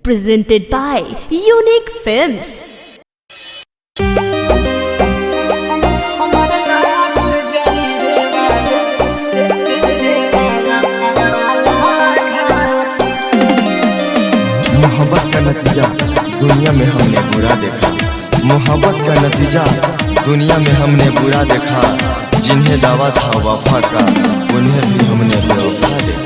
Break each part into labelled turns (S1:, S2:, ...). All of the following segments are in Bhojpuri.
S1: presented by Unique Films.
S2: मोहब्बत का नतीजा दुनिया में हमने बुरा देखा। मोहब्बत का नतीजा दुनिया में हमने बुरा देखा। जिन्हें दावा था वफा का उन्हें भी हमने बेवफा देखा।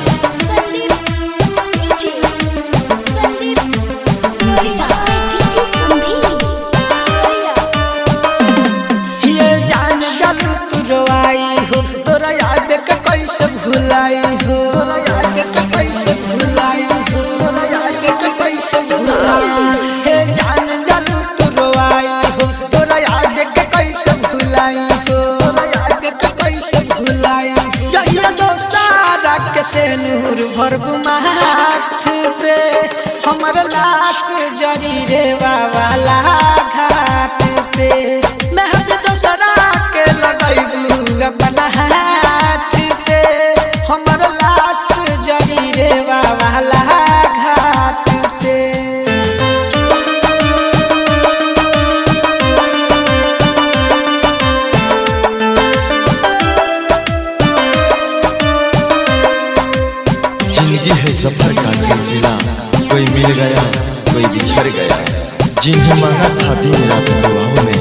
S3: ये जान जब तू रोआई हो तोरा याद के कैसे भुलाई हो, तोरा याद के कैसे भुलाई हो, तोरा याद के कैसे भुलाई। हे जान जब तू रोआई हो तोरा याद के कैसे भुलाई हो, तोरा याद के कैसे भुलाई। जहिया दोस्तारा के से नूर भरबू माथ पे हमर लाश जरी रे वाला घाट पे। मेहंदी दोसरा के लगैबू अपना हाथ पे हमर लाश जरी रे वाला घाट पे।
S2: जिंदगी है सफर का सिलसिला, कोई मिल गया कोई बिछड़ गया। जिन्हें मांगा था दिन रात दुआओं में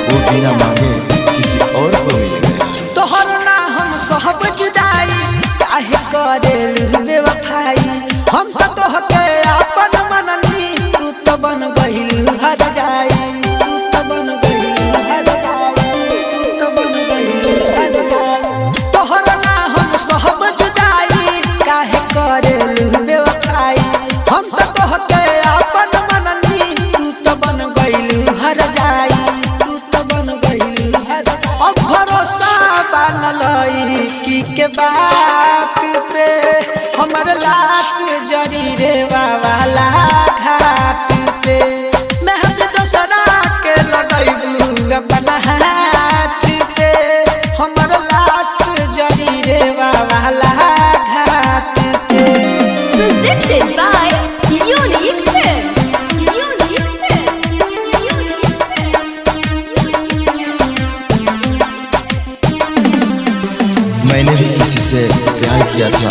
S2: वो बिना मांगे किसी और को मिल गया।
S3: तोहर ना हम सब जुदाई काहे करेलू बेवफाई। हम तो तोहके अपन मननी तू तो बन गइलू हर जाई, तू तो बन गइलू हर जाई, तू तो बन गइलू हर जाई। तोहर ना हम सब जुदाई काहे करेलू बेवफाई। हम तो तोहके अपन मननी तू तो बन गइलू हर जाई, तू तो बन गइलू हर जाई। अब भरोसा बनलई की के बात पे हमर लाश जरी रे वाला घाट पे। मेहंदी दोसरा के लगैबू अपना हाथ पे हमर लाश जरी रे वाला घाट पे।
S1: Presented by Unique Films. Unique Films. Unique
S2: मैंने भी किसी से प्यार किया था,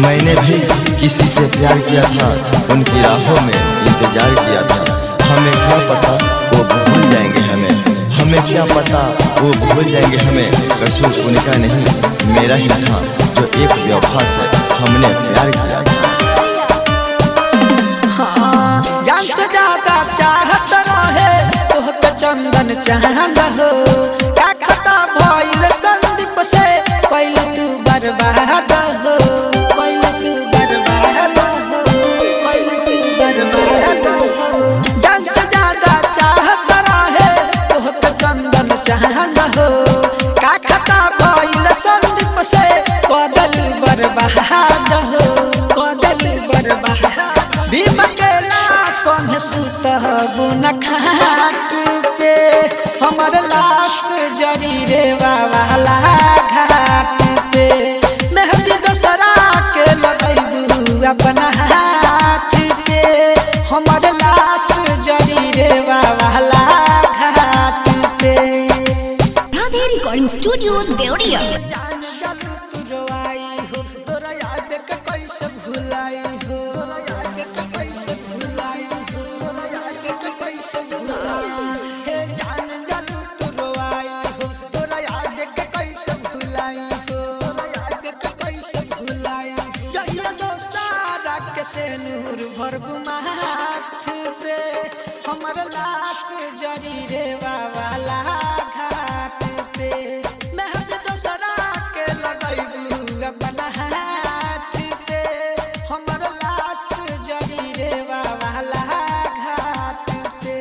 S2: मैंने भी किसी से प्यार किया था। उनकी राहों में इंतजार किया था। हमें क्या पता वो भूल जाएंगे हमें, हमें क्या पता वो भूल जाएंगे हमें। कसूर उनका नहीं मेरा ही था जो एक बेवफा से हमने प्यार किया था।
S3: हाँ, जान से ज्यादा चाहत रहे तोहके चंदन चांद हो। का खता भइल संदीप से पहले तू बर्बाद हो, पहले तू बर्बाद हो, पहले तू बर्बाद हो। जान से ज्यादा चाहत रहे तोहके चंदन चांद हो। का खता भइल संदीप से कदल बर्बाद हो, कदल बर्बाद। भीम केला संग सुतहबू न खाट पे हमर लाश जरी रे वाला घाट पे। मेहंदी दोसरा के लगैबू अपना हाथ पे हमर लाश जरी रे वाला घाट पे।
S1: Radhe Recording Studio, Deoria.
S3: जान जब तू रोआई हो तोरा याद के कैसे भुलाई हो, तोरा याद के कैसे भुलाई हो, तोरा याद के कैसे भुलाई। हे जान जब तू रोआई हो तोरा याद के कैसे भुलाई हो, तोरा याद के कैसे भुलाई। जहिया दोस्तारा के से नूर भरबू माथ पे हमर लाश जरी रे वाला घाट पे। मेहंदी दोसरा के लगैबू अपना हाथ पे हमर लाश जरी रे वाला घाट पे।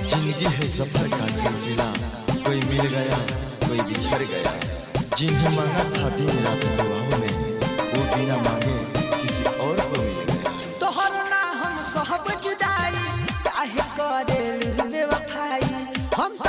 S2: जिंदगी है सफर का सिलसिला, कोई मिल गया कोई बिछड़ गया। जिन्हें मांगा था दिन रात दुआओं में वो बिना मांगे किसी और को मिल गया।
S3: तोहर ना हम सब जुदाई काहे करेलू बेवफाई। हम